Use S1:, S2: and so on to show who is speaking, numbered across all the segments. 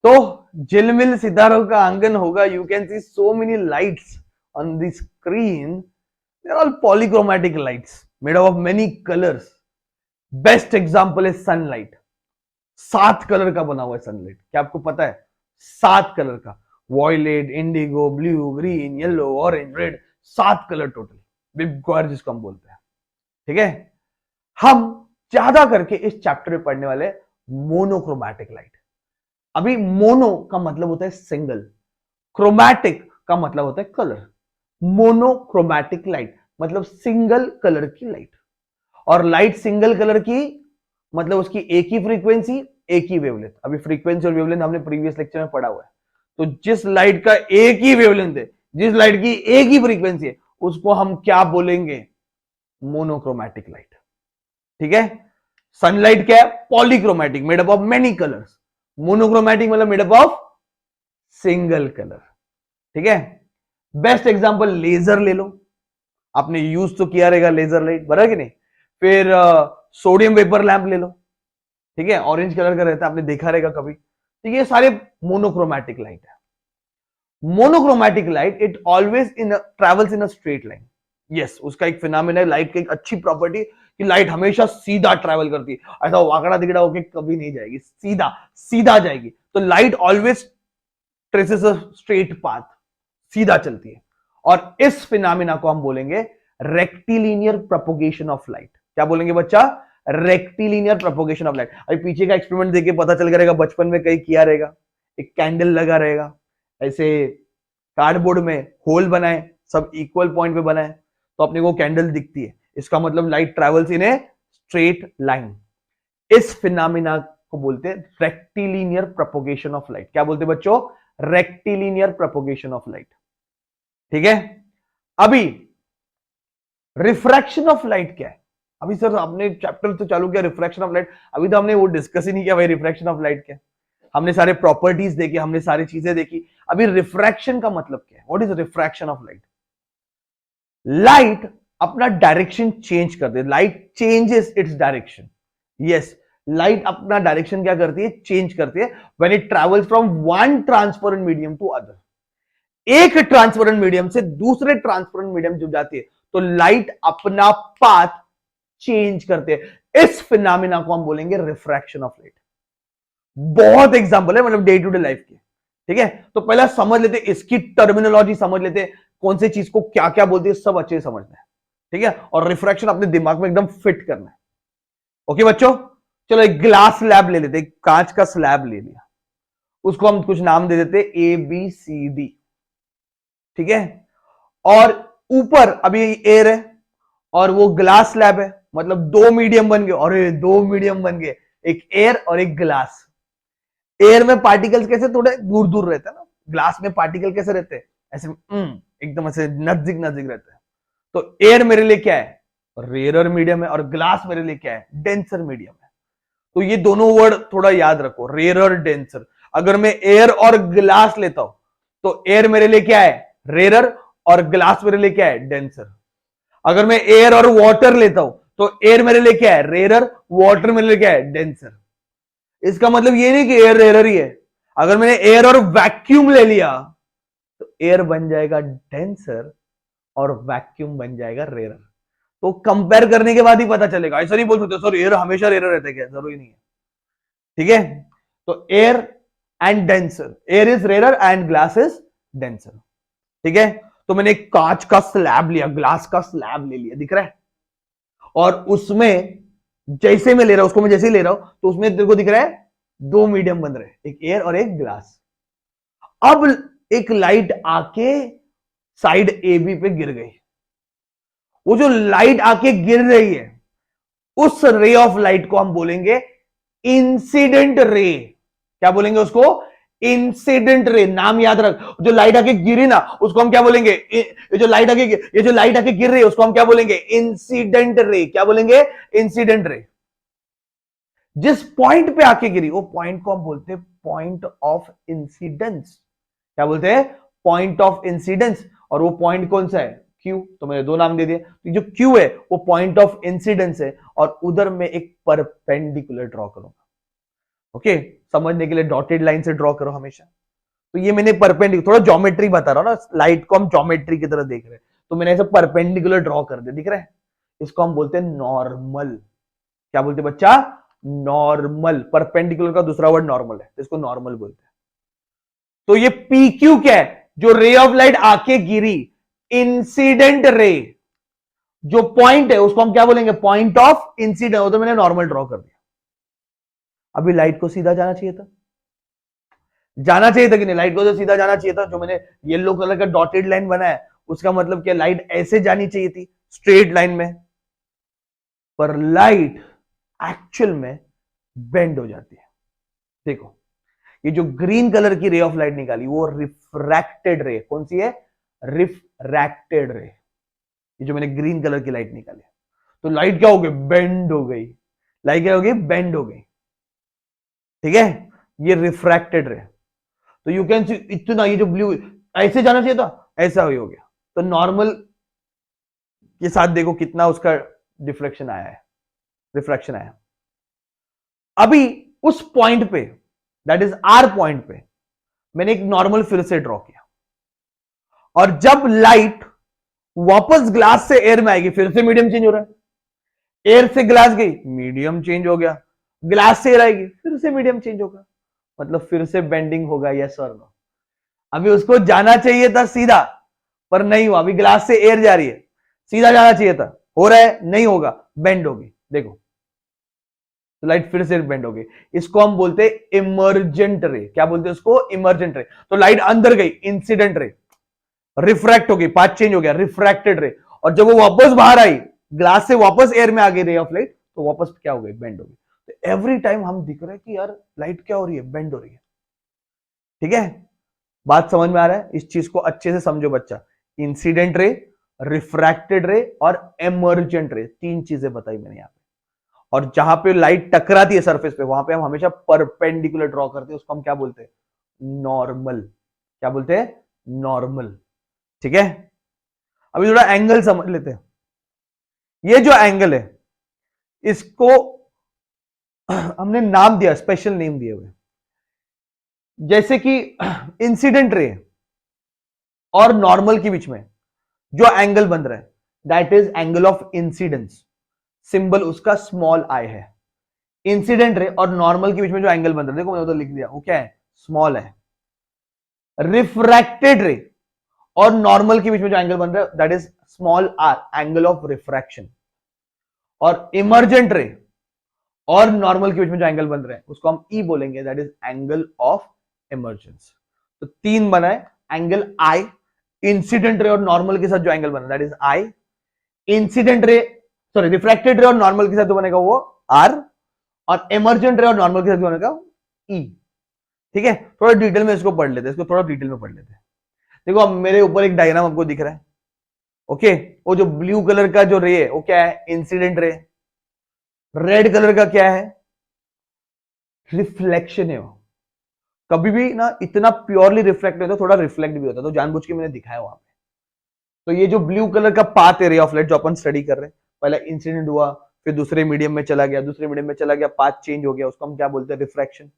S1: तो झिलमिल सितारों का आंगन होगा. You can see so many lights on the screen. They are all polychromatic lights made of many colours. Best example is sunlight. 7 colour का बना हुआ है सनलाइट. क्या आपको पता है? 7 कलर का. Violet, indigo, blue, green, yellow, orange, red. 7 colour total. VIBGYOR जिसको हम बोलते हैं. ठीक है. हम ज्यादा करके इस चैप्टर में पढ़ने वाले मोनोक्रोमैटिक लाइट. अभी मोनो का मतलब होता है सिंगल, क्रोमैटिक का मतलब होता है कलर. मोनोक्रोमैटिक लाइट मतलब सिंगल कलर की लाइट. और लाइट सिंगल कलर की मतलब उसकी एक ही फ्रीक्वेंसी, एक ही वेवलेंथ. अभी फ्रीक्वेंसी और वेवलेंथ हमने प्रीवियस लेक्चर में पढ़ा हुआ है. तो जिस लाइट का एक ही वेवलेंथ है, जिस लाइट की एक ही फ्रीक्वेंसी है, उसको हम क्या बोलेंगे? Monochromatic light. ठीक है. सनलाइट क्या है? Polychromatic, made up of many colours. Monochromatic मतलब made up of single colour. ठीक है. बेस्ट एग्जांपल लेजर ले लो. आपने यूज तो किया रहेगा लेजर लाइट, बराबर कि नहीं? फिर सोडियम वेपर लैंप ले लो. ठीक है. ऑरेंज कलर का रहता है, आपने देखा रहेगा कभी. ठीक है. ये सारे मोनोक्रोमैटिक लाइट है. Monochromatic light it always in travels in a straight line. Yes, उसका एक फिनोमेना है. लाइट की एक अच्छी प्रॉपर्टी कि लाइट हमेशा सीधा ट्रैवल करती है. ऐसा वाकड़ा तिकड़ा होके कभी नहीं जाएगी. सीधा सीधा जाएगी. तो light always traces a straight path. सीधा चलती है. और इस फिनोमेना को हम बोलेंगे रेक्टिलिनियर प्रोपोगेशन ऑफ लाइट. क्या बोलेंगे बच्चा? Rectilinear propagation of light. अभी पीछे का एक्सपेरिमेंट देख के पता चल रहेगा, बचपन में कहीं किया रहेगा. एक कैंडल लगा रहेगा, ऐसे कार्डबोर्ड में होल बनाए, सब इक्वल पॉइंट पे बनाए, तो अपने को कैंडल दिखती है. इसका मतलब light travels in a straight line. इस फिनोमेना को बोलते हैं रेक्टिलिनियर प्रोपोगेशन ऑफ लाइट. क्या बोलते हैं बच्चों? Rectilinear propagation of light. ठीक है. अभी रिफ्रैक्शन ऑफ लाइट क्या है? अभी सर आपने चैप्टर तो चालू किया रिफ्रैक्शन ऑफ लाइट, अभी तो हमने वो डिस्कस ही नहीं किया भाई रिफ्रैक्शन ऑफ लाइट क्या है. हमने सारे प्रॉपर्टीज देखी, हमने सारी चीजें देखी. अभी रिफ्रैक्शन का मतलब क्या है? What is refraction of light? Light अपना डायरेक्शन चेंज कर दे. Light changes its direction. Yes, light अपना डायरेक्शन क्या करती है? चेंज करती है when it travels from one transparent medium to other. एक ट्रांसपेरेंट मीडियम से दूसरे ट्रांसपेरेंट मीडियम जब जाती है तो लाइट अपना पाथ चेंज करते हैं. इस फिनोमेना को हम बोलेंगे रिफ्रैक्शन ऑफ लाइट. बहुत एग्जांपल है, मतलब डे टू डे लाइफ के. ठीक है. तो पहले समझ लेते, इसकी टर्मिनोलॉजी समझ लेते, कौन सी चीज को क्या क्या बोलते हैं, सब अच्छे से समझना है. ठीक है. और रिफ्रैक्शन अपने दिमाग में एकदम फिट करना है. ओके बच्चों, चलो एक ग्लास स्लैब ले लेते, कांच का स्लैब ले लिया, उसको हम कुछ नाम दे देते ए बी सी डी. ठीक है. और ऊपर अभी एयर है और वो ग्लास स्लैब है, मतलब दो मीडियम बन गए. अरे दो मीडियम बन गए, एक एयर और एक ग्लास. एयर में पार्टिकल्स कैसे थोड़े दूर दूर रहते हैं ना, ग्लास में पार्टिकल कैसे रहते हैं? ऐसे एकदम ऐसे नजदीक नजदीक रहते हैं. तो एयर मेरे लिए क्या है? रेयर मीडियम है. और ग्लास मेरे लिए क्या है? डेंसर मीडियम है. तो ये दोनों वर्ड थोड़ा याद रखो, रेयर डेंसर. अगर मैं एयर और ग्लास लेता हूं तो एयर मेरे लिए क्या है? रेयर. और ग्लास मेरे लिए क्या है? डेंसर. अगर मैं एयर और वाटर लेता हूं तो एयर मेरे लिए क्या है? रेयर. वाटर मेरे लिए क्या है? डेंसर. इसका मतलब ये नहीं कि एयर रेयर ही है. अगर मैंने एयर और वैक्यूम ले लिया तो एयर बन जाएगा डेंसर और वैक्यूम बन जाएगा रेयर. तो कंपेयर करने के बाद ही पता चलेगा. ऐसा नहीं बोल सकते सर एयर हमेशा रेयर रहता है, क्या? जरूरी नहीं है. ठीक है. तो air and denser, air is rare and glass is denser. ठीक है. तो मैंने एक कांच का स्लैब लिया, ग्लास का स्लैब ले लिया, दिख रहा है. और उसमें जैसे मैं ले रहा हूं, उसको मैं जैसे ही ले रहा हूं तो उसमें तेरे को दिख रहा है दो मीडियम बन रहे हैं, एक एयर और एक ग्लास. अब एक लाइट आके साइड ए बी पे गिर गई. वो जो लाइट आके गिर रही है उस रे ऑफ लाइट को हम बोलेंगे इंसिडेंट रे. क्या बोलेंगे उसको? Incident ray. नाम याद रख. जो लाइट आके गिरी ना उसको हम क्या बोलेंगे? ये जो लाइट आके गिर रही है उसको हम क्या बोलेंगे? Incident ray. क्या बोलेंगे? Incident ray. जिस पॉइंट पे आके गिरी वो पॉइंट को हम बोलते हैं पॉइंट ऑफ इंसिडेंस. क्या बोलते हैं? Point of incidence. और वो पॉइंट कौन सा है? क्यू. तो मैंने दो नाम दे दिए. तो जो क्यू है वो पॉइंट ऑफ इंसिडेंस है और उधर मैं एक परपेंडिकुलर ड्रॉ करूंगा. ओके समझने के लिए डॉटेड लाइन से ड्रॉ करो हमेशा। तो ये मैंने परपेंडिकुलर, थोड़ा ज्योमेट्री बता रहा हूं ना, लाइट को हम ज्योमेट्री की तरह देख रहे हैं, तो मैंने ऐसे परपेंडिकुलर ड्रॉ कर दिया, दिख रहा है। इसको हम बोलते हैं नॉर्मल। क्या बोलते हैं बच्चा? नॉर्मल। परपेंडिकुलर का दूसरा वर्ड नॉर्मल है, इसको नॉर्मल बोलते हैं। तो ये PQ क्या है? जो रे ऑफ लाइट आके गिरी, इंसिडेंट रे, जो पॉइंट है उसको हम क्या बोलेंगे? Point of incident. वो तो मैंने नॉर्मल ड्रॉ कर दिया। अभी लाइट को सीधा जाना चाहिए था, जाना चाहिए था कि नहीं? लाइट को तो सीधा जाना चाहिए था। जो मैंने येलो कलर का डॉटेड लाइन बनाया उसका मतलब क्या? लाइट ऐसे जानी चाहिए थी, स्ट्रेट लाइन में, पर लाइट एक्चुअल में बेंड हो जाती है। देखो ये जो ग्रीन कलर की रे ऑफ लाइट निकाली वो रिफ्रैक्टेड रे। कौन सी है? रिफ्रैक्टेड रे। ये जो मैंने ग्रीन कलर की लाइट निकाली, तो लाइट क्या हो गई? बेंड हो गई। लाइट क्या हो गई? बेंड हो गई। ठीक है, ये रिफ्रैक्टेड रे। तो यू कैन सी इतना, ये जो ब्लू ऐसे जाना चाहिए था, ऐसा हो गया। तो नॉर्मल के साथ देखो कितना उसका डिफ्लेक्शन आया है, रिफ्रैक्शन आया। अभी उस पॉइंट पे, दैट इज आर पॉइंट पे, मैंने एक नॉर्मल फिर से ड्रॉ किया, और जब लाइट वापस ग्लास से एयर में आएगी, फिर से मीडियम चेंज हो रहा है। एयर से ग्लास गई, मीडियम चेंज हो गया। ग्लास से एयर आएगी, फिर से मीडियम चेंज होगा, मतलब फिर से बेंडिंग होगा। यस और नो? अभी उसको जाना चाहिए था सीधा, पर नहीं हुआ। अभी ग्लास से एयर जा रही है, सीधा जाना चाहिए था, हो रहा है, नहीं होगा, बेंड होगी। देखो तो लाइट फिर से बेंड हो गई। इसको हम बोलते हैं इमर्जेंट रे। क्या बोलते हैं उसको? इमर्जेंट रे। तो लाइट अंदर गई, इंसिडेंट रे, रिफ्रैक्ट हो गई, पाथ चेंज हो गया, रिफ्रैक्टेड रे। और जब वो वापस बाहर आई, ग्लास से वापस एयर में आ गई रे ऑफ लाइट, तो वापस क्या हो गई? बेंड हो गई। तो एवरी टाइम हम दिख रहे हैं कि यार लाइट क्या हो रही है? बेंड हो रही है। ठीक है, बात समझ में आ रहा है? इस चीज को अच्छे से समझो बच्चा। इंसिडेंट रे, रिफ्रैक्टेड रे और एमर्जेंट रे, तीन चीजें बताई मैंने यहां पे। और जहां पे लाइट टकराती है सरफेस पे, वहां पे हम हमेशा परपेंडिकुलर ड्रॉ करते हैं, उसको हम क्या बोलते हैं? नॉर्मल। क्या बोलते हैं? नॉर्मल। ठीक है, अभी थोड़ा एंगल समझ लेते हैं। ये जो एंगल है, इसको हमने नाम दिया, स्पेशल नेम दिए हुए, जैसे कि इंसिडेंट रे और नॉर्मल के बीच में जो एंगल बन रहा है, that is angle of incidence. Symbol उसका स्मॉल आई है। इंसिडेंट रे और नॉर्मल के बीच में जो एंगल बन रहा है, देखो मैंने उधर लिख दिया, वो क्या है? स्मॉल है। रिफ्रैक्टेड रे और नॉर्मल के बीच में जो एंगल बन रहा है, that is small R, angle of refraction. और इमर्जेंट रे और नॉर्मल के बीच में जो एंगल बन रहा है, उसको हम ई बोलेंगे, that is angle of emergence. तो तीन बना है, एंगल आई, इंसिडेंट रे और नॉर्मल के साथ जो एंगल बना, that is I, incident ray, sorry refracted रे और नॉर्मल के साथ जो बनेगा वो आर, और इमर्जेंट रे और नॉर्मल के साथ जो बनेगा ई। ठीक है, थोड़ा डिटेल में इसको पढ़ लेते हैं, इसको थोड़ा डिटेल में पढ़ लेते हैं। देखो अब मेरे ऊपर एक डायग्राम आपको दिख रहा है। ओके, वो जो ब्लू कलर का जो रे है वो क्या है? Incident ray. रेड कलर का क्या है? रिफ्लेक्शन है। वो कभी भी ना इतना प्योरली रिफ्लेक्ट नहीं होता, थोड़ा रिफ्लेक्ट भी होता, तो जानबूझ के मैंने दिखाया वहां पे। तो ये जो ब्लू कलर का पाथ है रे ऑफ लाइट जो अपन स्टडी कर रहे हैं, पहला इंसिडेंट हुआ, फिर दूसरे मीडियम में चला गया, दूसरे मीडियम में चला गया, पाथ चेंज हो गया, उसको हम क्या बोलते हैं? रिफ्रैक्शन।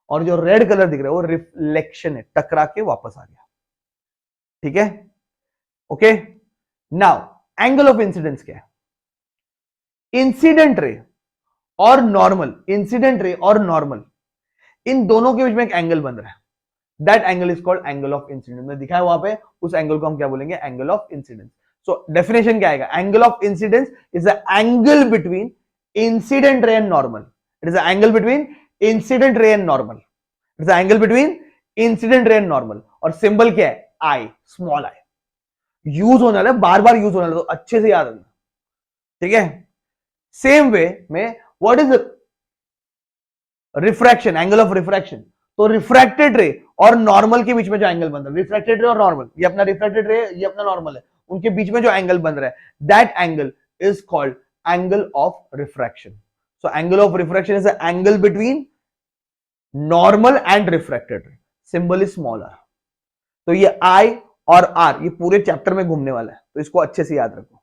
S1: और जो रेड कलर दिख रहा है वो रिफ्लेक्शन है, टकरा के वापस आ गया। ठीक है, okay. Now angle of incidence क्या है? इंसिडेंट रे और नॉर्मल, इंसिडेंट रे और नॉर्मल, इन दोनों के बीच में एक एंगल बन रहा है, that angle is called angle of incidence. मैंने दिखाया वहां पे, उस एंगल को हम क्या बोलेंगे? Angle of incidence. So definition क्या आएगा? Angle of incidence is the angle between incident ray and normal. It is the angle between incident ray and normal. It is the angle between incident ray and normal. और symbol क्या है? आई, small I. Use होने वाला है, बार बार use होने वाला है, तो अच्छे से याद रखना। ठीक है, सेम वे में what is refraction? Angle of refraction. तो रिफ्रैक्टेड रे और नॉर्मल के बीच में जो एंगल बन रहा है, रिफ्रैक्टेड रे और नॉर्मल, ये अपना रिफ्रैक्टेड रे, ये अपना नॉर्मल है, उनके बीच में जो एंगल बन रहा है, that angle is called angle of refraction. So angle of refraction is the angle between normal and refracted रे। Symbol is smaller. तो ये आई और आर ये पूरे चैप्टर में घूमने वाला है, तो इसको अच्छे से याद रखो।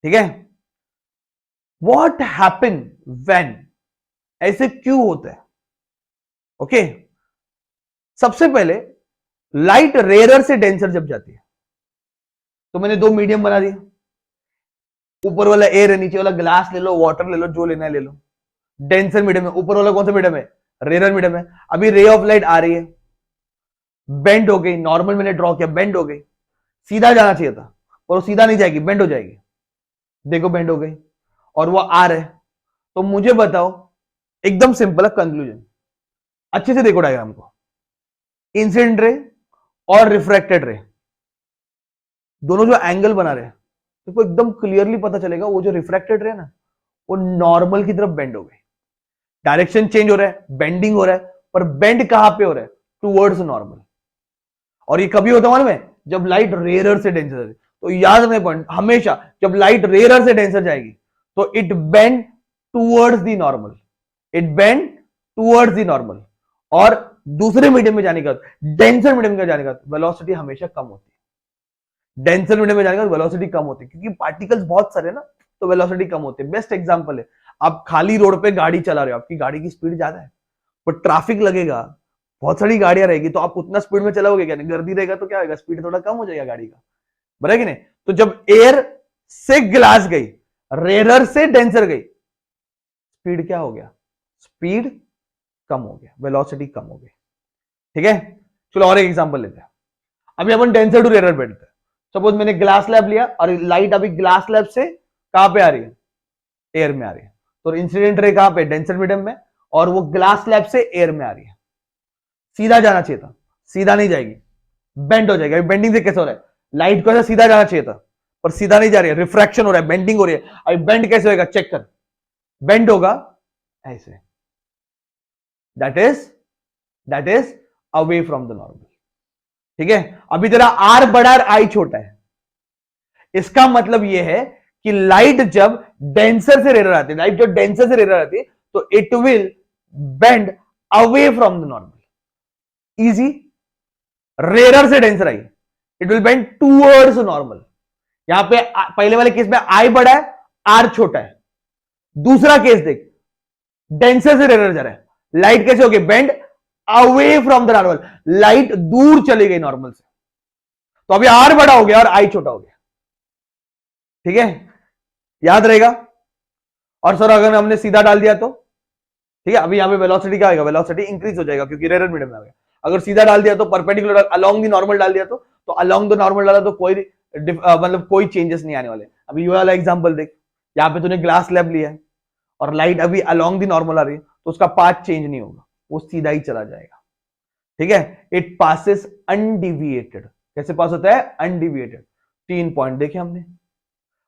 S1: ठीक है, व्हाट हैपन व्हेन, ऐसे क्यों होता है? ओके, सबसे पहले लाइट रेयर से डेंसर जब जाती है, तो मैंने दो मीडियम बना दिया, ऊपर वाला एयर है, नीचे वाला ग्लास ले लो, वाटर ले लो, जो लेना है ले लो। डेंसर मीडियम है, ऊपर वाला कौन सा मीडियम है, रेयर मीडियम है। अभी रे ऑफ लाइट आ रही है, बेंड हो गई, नॉर्मल मैंने ड्रॉ किया, बेंड हो गई, सीधा जाना चाहिए था और वो सीधा नहीं जाएगी, बेंड हो जाएगी, देखो बेंड हो गई, और वो आर है। तो मुझे बताओ, एकदम सिंपल है कंक्लूजन, अच्छे से देखो डायग्राम को, इंसिडेंट रे और रिफ्रैक्टेड रे दोनों जो एंगल बना रहे हैं, तो एकदम क्लियरली पता चलेगा वो जो रिफ्रैक्टेड रे ना, वो नॉर्मल की तरफ बेंड हो गई, डायरेक्शन चेंज हो रहा है, बेंडिंग हो रहा है, पर बेंड कहां पे हो रहा है, टूवर्ड्स नॉर्मल। और ये कभी होता है मालूम है, जब लाइट रेयर से डेंसर है। तो याद रखने पॉइंट, हमेशा जब लाइट रेयर से डेंसर जाएगी तो it bend towards the normal, it bend towards the normal. और दूसरे मीडियम में जाने का, डेंसर मीडियम में जाने का वेलोसिटी हमेशा कम होती है, डेंसर मीडियम में जाने का वेलोसिटी कम होती है, क्योंकि पार्टिकल्स बहुत सारे ना, तो वेलोसिटी कम होती है। बेस्ट एग्जांपल है, आप खाली रोड पे गाड़ी चला रहे हो, आपकी गाड़ी की स्पीड ज्यादा है, पर ट्रैफिक लगेगा, बहुत सारी गाड़ियां रहेगी, तो आप उतना स्पीड में चलाओगे क्या, नहीं गर्दी रहेगा तो क्या होगा, स्पीड थोड़ा कम हो जाएगा गाड़ी का, बराबर कि नहीं। तो जब एयर से ग्लास गई, रेयर से डेंसर गई, स्पीड क्या हो गया, स्पीड कम हो गया, वेलोसिटी कम हो गई। ठीक है, चलो और एक एग्जांपल लेते हैं। अभी अपन डेंसर टू रेयर बैठते हैं। सपोज मैंने ग्लास लैब लिया और लाइट अभी ग्लास लैब से कहां पे आ रही है, एयर में आ रही है, तो इंसिडेंट रे कहां पे, डेंसर मीडियम में, और वो ग्लास लैब से एयर में आ रही है, सीधा जाना चाहिए था, सीधा नहीं जाएगी, बेंड हो जाएगी। बेंडिंग से कैसे हो रहा है, लाइट को ऐसा सीधा जाना चाहिए था पर सीधा नहीं जा रही है, रिफ्रैक्शन हो रहा है, बेंडिंग हो रही है। अभी बेंड कैसे होगा, चेक कर, बेंड होगा ऐसे, that is away from the normal. ठीक है, अभी तेरा आर बड़ा और आई छोटा है, इसका मतलब यह है कि लाइट जब डेंसर से रेयर आती है, लाइट जब डेंसर से रेयर आती है, तो it will bend away from the normal. Easy, rare से डेंसर आई, it will bend towards normal. यहां पे पहले वाले केस में आई बड़ा है, आर छोटा है। दूसरा केस देख, डेंसर से रेयर जा रहा है, लाइट कैसे होगी, bend away from the normal, light दूर चली गई नॉर्मल से, तो अभी आर बड़ा हो गया और आई छोटा हो गया। ठीक है, याद रहेगा। और सर अगर हमने सीधा डाल दिया तो, ठीक है, अभी यहां पे वेलोसिटी क्या आएगा, वेलोसिटी इंक्रीज हो जाएगा क्योंकि रेयर मीडियम में आ गया। अगर सीधा डाल दिया तो परपेंडिकुलर अलोंग द नॉर्मल डाल दिया तो अलोंग द नॉर्मल डाला तो कोई मतलब कोई चेंजेस नहीं आने वाले। अभी ये वाला एग्जांपल देख, यहाँ पे तूने ग्लास लैब लिया है और लाइट अभी अलोंग द नॉर्मल आ रही है, तो उसका पाथ चेंज नहीं होगा, वो सीधा ही चला जाएगा। ठीक है, इट पासेस अनडिविएटेड। कैसे पास होता है, अनडिविएटेड। 3 पॉइंट देखे हमने,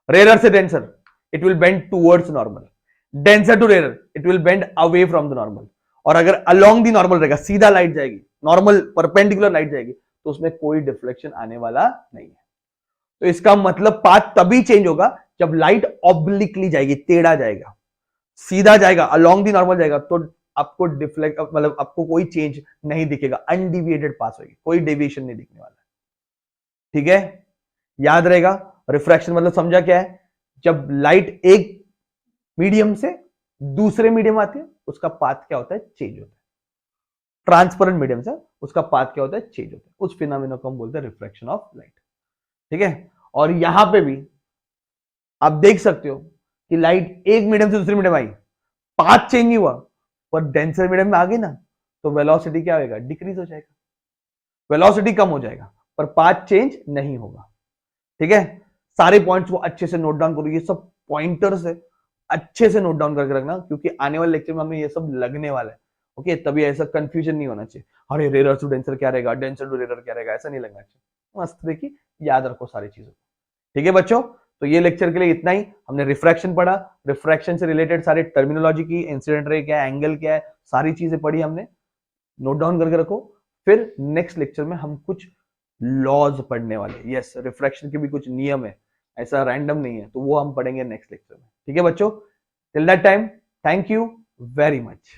S1: रेयर से denser it will bend towards normal, denser to rare it will bend away from the normal, और अगर अलोंग द नॉर्मल रहेगा, सीधा लाइट जाएगी, नॉर्मल परपेंडिकुलर लाइट जाएगी, तो उसमें कोई डिफ्लेक्शन आने वाला नहीं है। तो इसका मतलब पाथ तभी चेंज होगा जब लाइट ऑब्लिकली जाएगी, टेढ़ा जाएगा, सीधा जाएगा, अलोंग द नॉर्मल जाएगा, तो आपको डिफ्लेक्ट मतलब आपको कोई चेंज नहीं दिखेगा, अनडिविएटेड पास होगी, कोई डेविएशन नहीं दिखने वाला। ठीक है, याद रहेगा। रिफ्रैक्शन मतलब समझा क्या है, जब लाइट एक मीडियम से दूसरे मीडियम आती है, उसका पाथ क्या होता है, चेंज होता है। ट्रांसपेरेंट मीडियम से उसका पाथ क्या होता है, चेंज होता है। उस फिनोमेना को हम बोलते हैं रिफ्लेक्शन ऑफ लाइट। ठीक है, और यहां पे भी आप देख सकते हो कि लाइट एक मीडियम से दूसरे मीडियम आई, पाथ चेंज नहीं हुआ, पर डेंसर मीडियम में आ गई ना, तो वेलोसिटी क्या होगा, डिक्रीज हो जाएगा, वेलोसिटी कम हो जाएगा, पर पाथ चेंज नहीं होगा। ठीक है, सारे पॉइंट्स को अच्छे से नोट डाउन करो, ये सब पॉइंटर्स है, अच्छे से नोट डाउन करके रखना, क्योंकि आने वाले लेक्चर में हमें ये सब लगने वाला है। ओके, तभी ऐसा कंफ्यूजन नहीं होना चाहिए, अरे रेयर टू डेंसर क्या रहेगा, डेंसर टू रेयर क्या रहेगा, ऐसा नहीं लगना चाहिए। मस्त देखिए, याद रखो सारी चीजों। ठीक है बच्चों, तो ये लेक्चर के लिए इतना ही। हमने रिफ्रैक्शन पढ़ा, रिफ्रैक्शन से रिलेटेड सारी टर्मिनोलॉजी की, इंसिडेंट रे क्या है, एंगल क्या है, सारी चीजें पढ़ी हमने, नोट डाउन करके रखो। फिर नेक्स्ट लेक्चर में हम कुछ लॉज पढ़ने वाले, यस, रिफ्रैक्शन के भी कुछ नियम है, ऐसा रैंडम नहीं है, तो वो हम पढ़ेंगे नेक्स्ट लेक्चर में। ठीक है बच्चों, till that time, thank you very much.